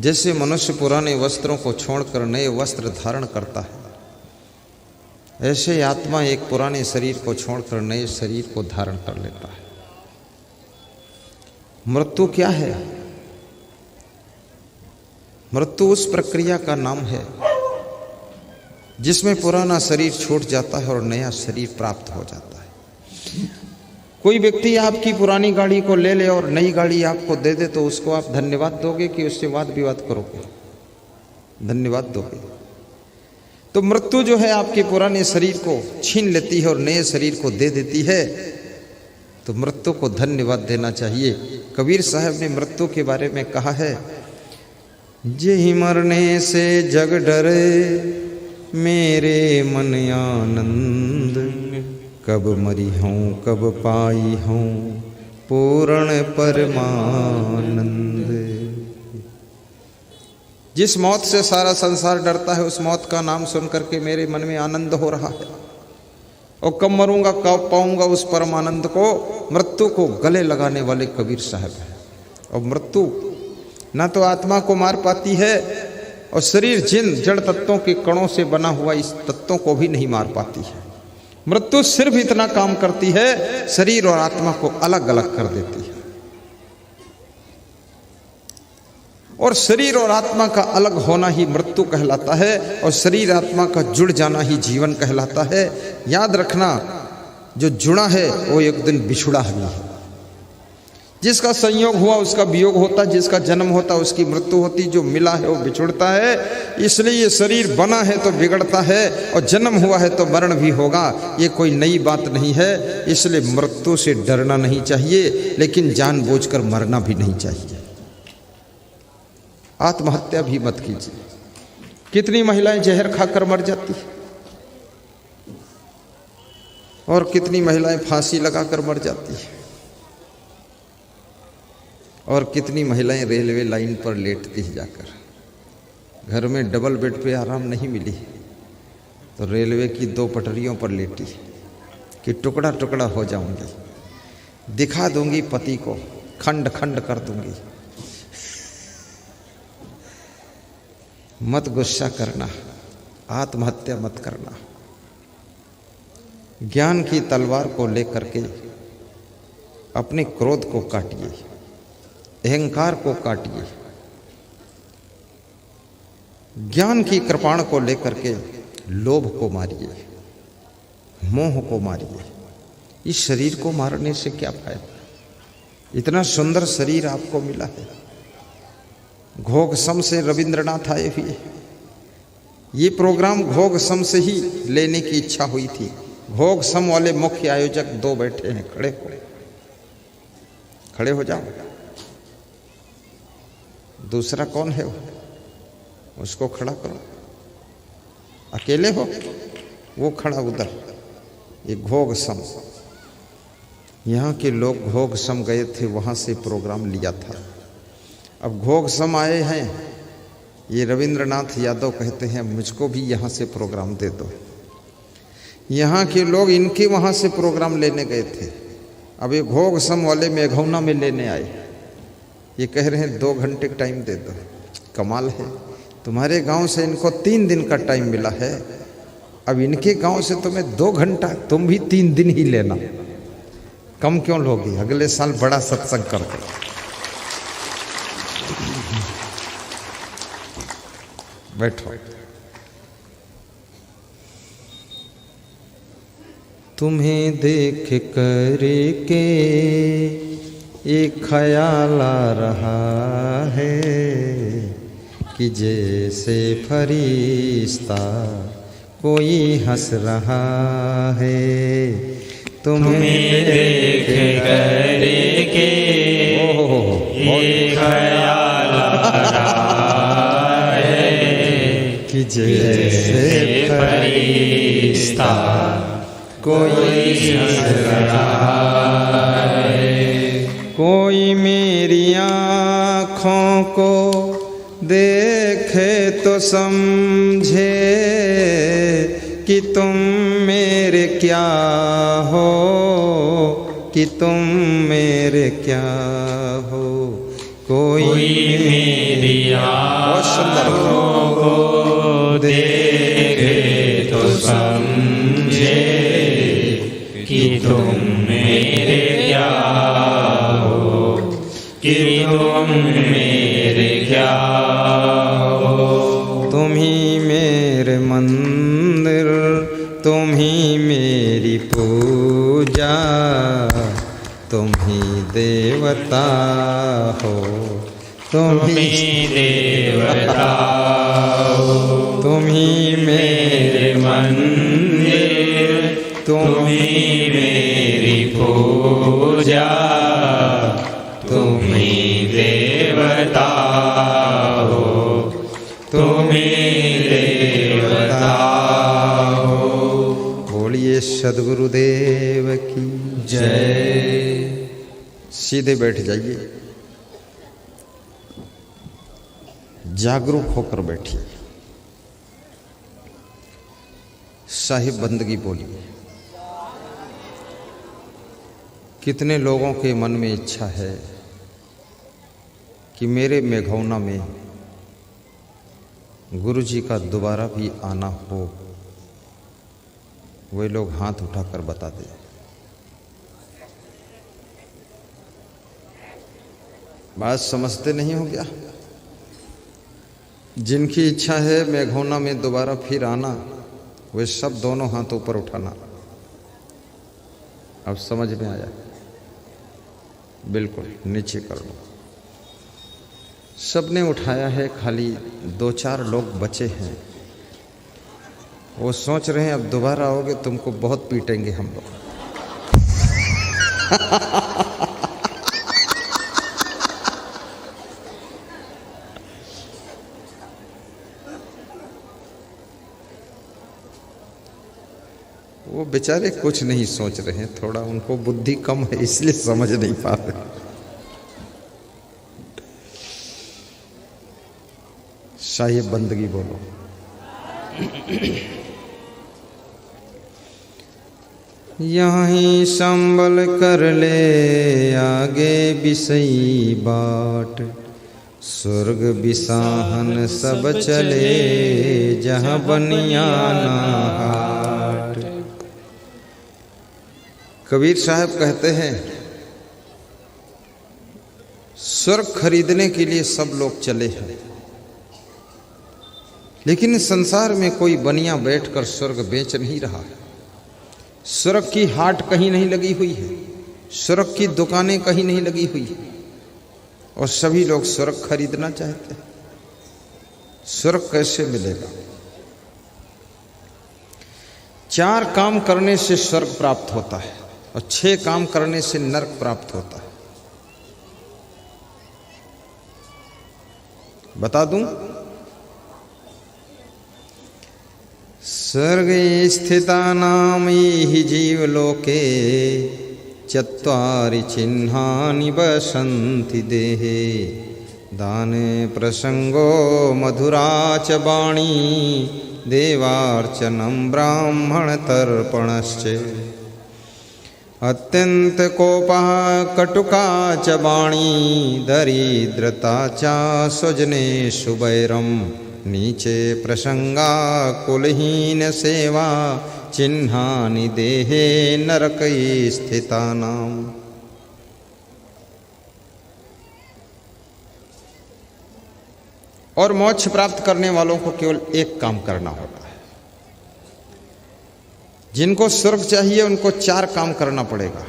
जैसे मनुष्य पुराने वस्त्रों को छोड़कर नए वस्त्र धारण करता है, ऐसे आत्मा एक पुराने शरीर को छोड़कर नए शरीर को धारण कर लेता है। मृत्यु क्या है? मृत्यु उस प्रक्रिया का नाम है जिसमें पुराना शरीर छूट जाता है और नया शरीर प्राप्त हो जाता है। कोई व्यक्ति आपकी पुरानी गाड़ी को ले ले और नई गाड़ी आपको दे दे तो उसको आप धन्यवाद दोगे कि उससे वाद विवाद करोगे? धन्यवाद दोगे। तो मृत्यु जो है आपके पुराने शरीर को छीन लेती है और नए शरीर को दे देती है, तो मृत्यु को धन्यवाद देना चाहिए। कबीर साहब ने मृत्यु के बारे में कहा है, जेहि मरने से जग डरे मेरे मन आनंद, कब मरी हूँ कब पाई हूँ पूर्ण परमानंद। जिस मौत से सारा संसार डरता है उस मौत का नाम सुन करके मेरे मन में आनंद हो रहा है, और कब मरूंगा कब पाऊंगा उस परमानंद को, मृत्यु को गले लगाने वाले कबीर साहब हैं। और मृत्यु ना तो आत्मा को मार पाती है, और शरीर जिन जड़ तत्वों के कणों से बना हुआ इस तत्वों को भी नहीं मार पाती है। मृत्यु सिर्फ इतना काम करती है, शरीर और आत्मा को अलग अलग कर देती है। और शरीर और आत्मा का अलग होना ही मृत्यु कहलाता है, और शरीर आत्मा का जुड़ जाना ही जीवन कहलाता है। याद रखना, जो जुड़ा है वो एक दिन बिछुड़ा ही है। जिसका संयोग हुआ उसका वियोग होता, जिसका जन्म होता उसकी मृत्यु होती, जो मिला है वो बिछुड़ता है। इसलिए ये शरीर बना है तो बिगड़ता है, और जन्म हुआ है तो मरण भी होगा। ये कोई नई बात नहीं है। इसलिए मृत्यु से डरना नहीं चाहिए, लेकिन जानबूझकर मरना भी नहीं चाहिए। आत्महत्या भी मत कीजिए। कितनी महिलाएं जहर खाकर मर जाती है, और कितनी महिलाएं फांसी लगाकर मर जाती है, और कितनी महिलाएं रेलवे लाइन पर लेटती है जाकर। घर में डबल बेड पे आराम नहीं मिली तो रेलवे की 2 पटरियों पर लेटी कि टुकड़ा टुकड़ा हो जाऊंगी, दिखा दूंगी पति को, खंड खंड कर दूंगी। मत गुस्सा करना, आत्महत्या मत करना। ज्ञान की तलवार को लेकर के अपने क्रोध को काटिए, अहंकार को काटिए। ज्ञान की कृपाण को लेकर के लोभ को मारिए, मोह को मारिए। इस शरीर को मारने से क्या फायदा? इतना सुंदर शरीर आपको मिला है। घोघसम से रविंद्रनाथ आए हुए, ये प्रोग्राम घोघसम से ही लेने की इच्छा हुई थी। घोघसम वाले मुख्य आयोजक 2 बैठे हैं, खड़े हो जाओ। दूसरा कौन है उसको खड़ा करो। अकेले हो, वो खड़ा उधर। ये घोघसम, यहाँ के लोग घोघसम गए थे, वहाँ से प्रोग्राम लिया था। अब घोघसम आए हैं, ये रविंद्रनाथ यादव कहते हैं मुझको भी यहाँ से प्रोग्राम दे दो। यहाँ के लोग इनके वहाँ से प्रोग्राम लेने गए थे। अब ये घोघसम वाले मेघौना में लेने आए। ये कह रहे हैं 2 घंटे टाइम दे दो। कमाल है, तुम्हारे गांव से इनको 3 दिन का टाइम मिला है, अब इनके गांव से तुम्हें 2 घंटा, तुम भी 3 दिन ही लेना। कम क्यों लोगे? अगले साल बड़ा सत्संग कर दो। बैठो। तुम्हें देख कर के एक ख्याल आ रहा है कि जैसे फरिश्ता कोई हंस रहा है। तुम्हें देख कर के एक ख्याल आ रहा है कि जैसे फरिश्ता कोई हंस रहा है। कोई मेरी आँखों को देखे तो समझे कि तुम मेरे क्या हो, कि तुम मेरे क्या हो। कोई मेरी आँखों को देखे तो समझे कि तुम मेरे क्या हो, कि तुम मेरे क्या हो। तुम ही मेरे मंदिर, तुम ही मेरी पूजा, तुम ही देवता हो, तुम ही देवता हो। तुम ही मेरे मंदिर, तुम ही मेरी पूजा, तुम ही देवता हो, तुम ही देवता हो। बोलिए सद्गुरुदेव की जय। सीधे बैठ जाइए, जागरूक होकर बैठिए। साहिब बंदगी बोलिए। कितने लोगों के मन में इच्छा है कि मेरे मेघौना में गुरु जी का दोबारा भी आना हो, वे लोग हाथ उठाकर बता दें। बात समझते नहीं हो क्या? जिनकी इच्छा है मेघौना में दोबारा फिर आना, वे सब दोनों हाथ ऊपर उठाना। अब समझ में आया? बिल्कुल नीचे कर लो। सबने उठाया है, खाली 2-4 लोग बचे हैं। वो सोच रहे हैं अब दोबारा आओगे तुमको बहुत पीटेंगे हम लोग। वो बेचारे कुछ नहीं सोच रहे हैं, थोड़ा उनको बुद्धि कम है इसलिए समझ नहीं पा रहे। शाही बंदगी बोलो। यहीं संभल कर ले आगे बिसई बाट, स्वर्ग बिसाहन सब चले जहाँ बनियाना हाट। कबीर साहब कहते हैं स्वर्ग खरीदने के लिए सब लोग चले हैं, लेकिन संसार में कोई बनिया बैठकर स्वर्ग बेच नहीं रहा है। स्वर्ग की हाट कहीं नहीं लगी हुई है, स्वर्ग की दुकानें कहीं नहीं लगी हुई है, और सभी लोग स्वर्ग खरीदना चाहते हैं। स्वर्ग कैसे मिलेगा? 4 काम करने से स्वर्ग प्राप्त होता है और 6 काम करने से नरक प्राप्त होता है। बता दूं? स्वर्गे स्थितानां हि जीवलोके चत्वारि चिह्नानि वसन्ति देहे, दाने प्रसंगो मधुरा च वाणी, देवार्चनं ब्राह्मणतर्पणश्च। अत्यंत कोपः कटुका च वाणी, दरिद्रता च स्वजनेषु वैरम्, नीचे प्रसंगा कुलहीन सेवा, चिन्हानि देहे नरकै स्थितानाम्। और मोक्ष प्राप्त करने वालों को केवल एक काम करना होता है। जिनको स्वर्ग चाहिए उनको 4 काम करना पड़ेगा,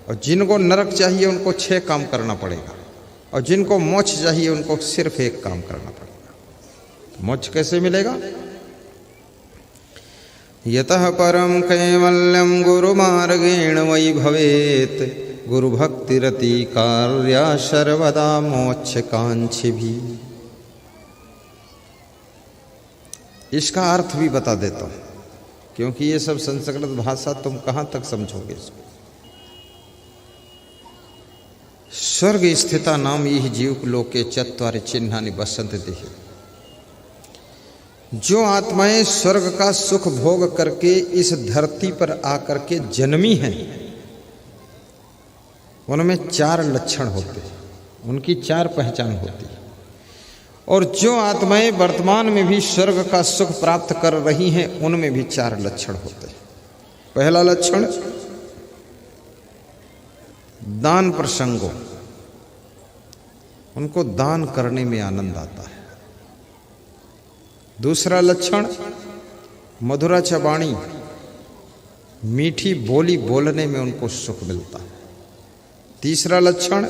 और जिनको नरक चाहिए उनको 6 काम करना पड़ेगा, और जिनको मोक्ष चाहिए उनको सिर्फ 1 काम करना पड़ेगा। मोक्ष कैसे मिलेगा? यतः परम कैवल्यम गुरुमार्गेण वै भवेत, गुरु भक्तिरति कार्या सर्वदा मोक्ष कांक्षी भी। इसका अर्थ भी बता देता हूं, क्योंकि ये सब संस्कृत भाषा तुम कहां तक समझोगे इसको। स्वर्ग स्थिता नाम यह जीव लोके चत्वारि चिन्हानि वसन्ति देहे। जो आत्माएं स्वर्ग का सुख भोग करके इस धरती पर आकर के जन्मी हैं, उनमें 4 लक्षण होते हैं, उनकी 4 पहचान होती है। और जो आत्माएं वर्तमान में भी स्वर्ग का सुख प्राप्त कर रही हैं, उनमें भी 4 लक्षण होते हैं। पहला लक्षण दान प्रसंगों, उनको दान करने में आनंद आता है। दूसरा लक्षण मधुराचा वाणी, मीठी बोली बोलने में उनको सुख मिलता है। तीसरा लक्षण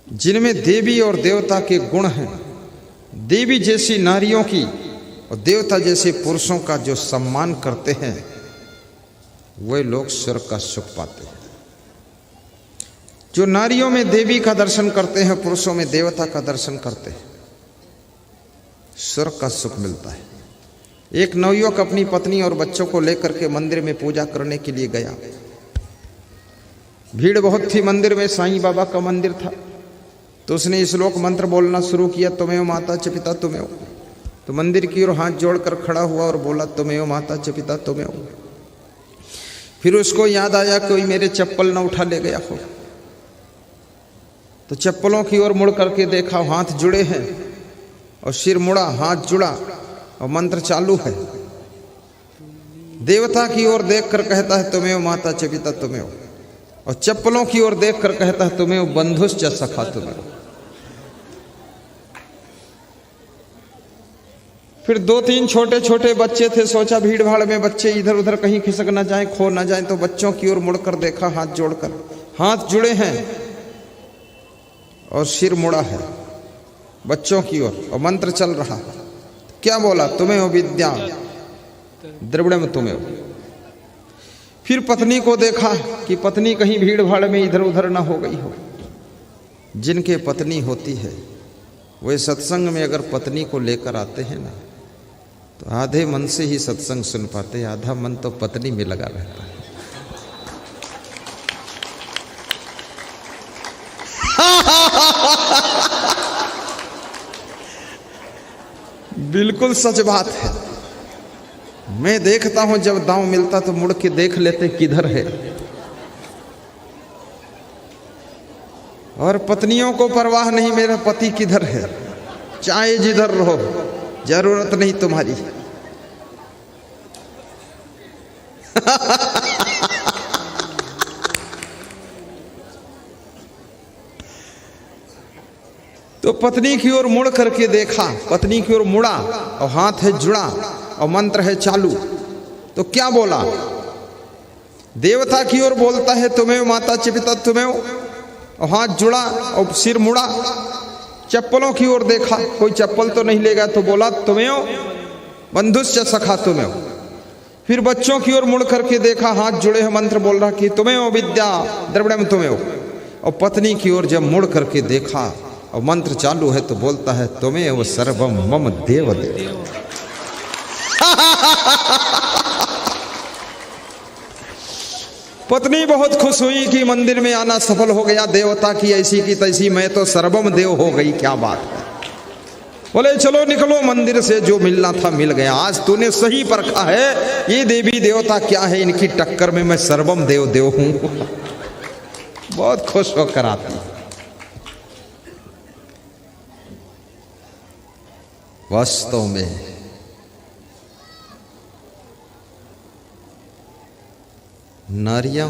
जिनमें देवी और देवता के गुण हैं, देवी जैसी नारियों की और देवता जैसे पुरुषों का जो सम्मान करते हैं, वे लोग स्वर्ग का सुख पाते हैं। जो नारियों में देवी का दर्शन करते हैं, पुरुषों में देवता का दर्शन करते हैं, स्वर्ग का सुख मिलता है। एक नवयुवक अपनी पत्नी और बच्चों को लेकर के मंदिर में पूजा करने के लिए गया। भीड़ बहुत थी मंदिर में, साईं बाबा का मंदिर था। तो उसने श्लोक मंत्र बोलना शुरू किया, तुमेव माता च पिता तुमेव। तो मंदिर की ओर हाथ जोड़कर खड़ा हुआ और बोला, तुमेव माता च पिता तुमेव। फिर उसको याद आया कोई मेरे चप्पल न उठा ले गया हो। तो चप्पलों की ओर मुड़ करके देखा, हाथ जुड़े हैं और सिर मुड़ा, हाथ जुड़ा और मंत्र चालू है। देवता की ओर देखकर कहता है, तुमेव माता च पिता तुमेव। और चप्पलों की ओर देखकर कहता है, तुमेव बंधुश्च सखा तुमेव। फिर 2-3 छोटे छोटे बच्चे थे। सोचा भीड़ भाड़ में बच्चे इधर उधर कहीं खिसक ना जाए, खो ना जाए। तो बच्चों की ओर मुड़कर देखा, हाथ जोड़कर, हाथ जुड़े हैं और सिर मुड़ा है बच्चों की ओर और मंत्र चल रहा। क्या बोला? तुमेव विद्या द्रविड़म तुमेव। फिर पत्नी को देखा कि पत्नी कहीं भीड़ भाड़ में इधर उधर ना हो गई हो। जिनके पत्नी होती है वे सत्संग में अगर पत्नी को लेकर आते हैं ना, तो आधे मन से ही सत्संग सुन पाते, आधा मन तो पत्नी में लगा रहता है। बिल्कुल सच बात है। मैं देखता हूं जब दांव मिलता तो मुड़ के देख लेते किधर है। और पत्नियों को परवाह नहीं मेरा पति किधर है, चाहे जिधर रहो, जरूरत नहीं तुम्हारी। तो पत्नी की ओर मुड़ करके देखा, पत्नी की ओर मुड़ा और हाथ है जुड़ा और मंत्र है चालू। तो क्या बोला? देवता की ओर बोलता है, तुमेव माता च पिता तुमेव, और हाथ जुड़ा और सिर मुड़ा। चप्पलों की ओर देखा, कोई चप्पल तो नहीं लेगा, तो बोला तुमेव बंधुश्च सखा तुमेव। फिर बच्चों की ओर मुड़ करके देखा, हाथ जुड़े हैं, मंत्र बोल रहा कि तुमेव विद्या द्रविड़म तुमेव। और पत्नी की ओर जब मुड़ करके देखा और मंत्र चालू है, तो बोलता है तुमेव सर्वम मम देव देव। पत्नी बहुत खुश हुई कि मंदिर में आना सफल हो गया, देवता की ऐसी की तैसी, मैं तो सर्वम देव हो गई। क्या बात है। बोले चलो निकलो मंदिर से, जो मिलना था मिल गया। आज तूने सही परखा है, ये देवी देवता क्या है, इनकी टक्कर में मैं सर्वम देव देव हूं। बहुत खुश होकर आती। वास्तव में नारियां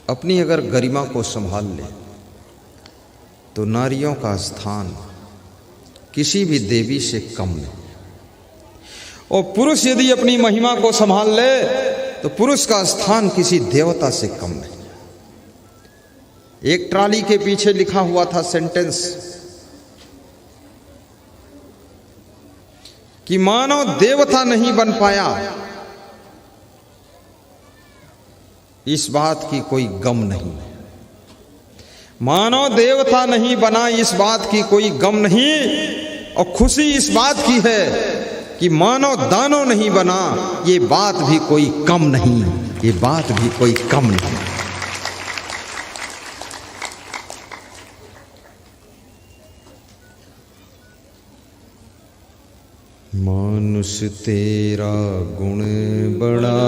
अपनी अगर गरिमा को संभाल ले, तो नारियों का स्थान किसी भी देवी से कम नहीं। और पुरुष यदि अपनी महिमा को संभाल ले, तो पुरुष का स्थान किसी देवता से कम नहीं। एक ट्राली के पीछे लिखा हुआ था सेंटेंस कि मानव देवता नहीं बन पाया, इस बात की कोई गम नहीं। मानव देवता नहीं बना, इस बात की कोई गम नहीं। और खुशी इस बात की है कि मानव दानव नहीं बना, ये बात भी कोई कम नहीं, ये बात भी कोई कम नहीं। मानुष तेरा गुण बड़ा,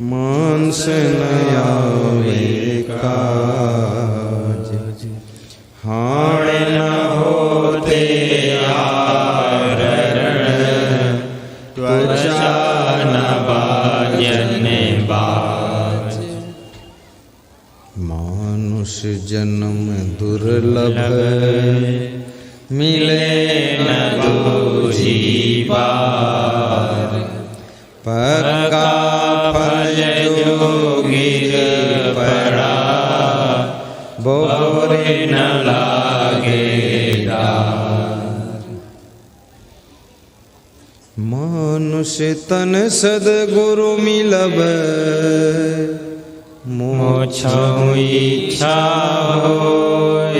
मानस न आवे काज। हाँ न होते आवरण, त्वचा न बाजन बाज। मानुष जन्म दुर्लभ, मिले न दूजी बार। पक्का फल जो गिर पड़ा, बोरे न लागे डार। मानुष तन सद्गुरु मिलब, मोक्षों इच्छा होय।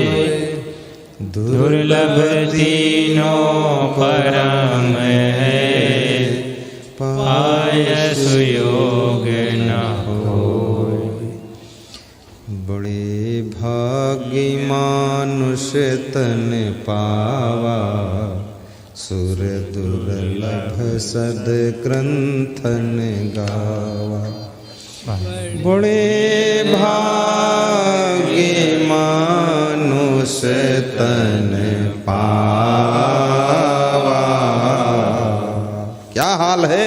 दुर्लभ तीनों परम है, पाय सुयोग न होय। बड़े भाग्य मानुष तन पावा, सुर दुर्लभ सद्ग्रंथन गावा। बड़े भाग्य मानुष तन पावा। क्या हाल है?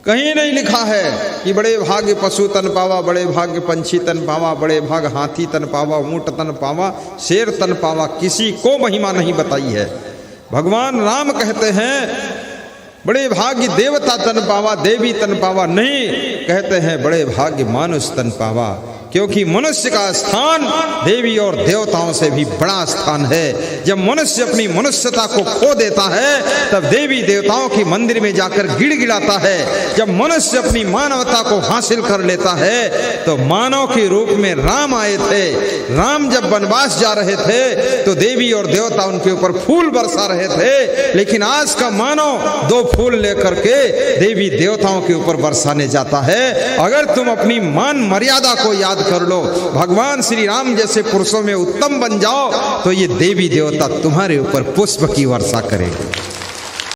कहीं नहीं लिखा है कि बड़े भाग्य पशु तन पावा, बड़े भाग्य पंछी तन पावा, बड़े भाग हाथी तन पावा, ऊंट तन पावा, शेर तन पावा। किसी को महिमा नहीं बताई है। भगवान राम कहते हैं बड़े भाग्य देवता तन पावा, देवी तन पावा। नहीं, कहते हैं बड़े भाग्य मानुष तन पावा, क्योंकि मनुष्य का स्थान देवी और देवताओं से भी बड़ा स्थान है। जब मनुष्य अपनी मनुष्यता को खो देता है, तब देवी देवताओं की मंदिर में जाकर गिड़गिड़ाता है। जब मनुष्य अपनी मानवता को हासिल कर लेता है, तो मानव के रूप में राम आए थे। राम जब वनवास जा रहे थे, तो देवी और देवता उनके ऊपर फूल बरसा रहे थे। लेकिन आज का मानव 2 फूल लेकर के देवी देवताओं के ऊपर बरसाने जाता है। अगर तुम अपनी मान मर्यादा को याद कर लो, भगवान श्री राम जैसे पुरुषों में उत्तम बन जाओ, तो ये देवी देवता तुम्हारे ऊपर पुष्प की वर्षा करेंगे।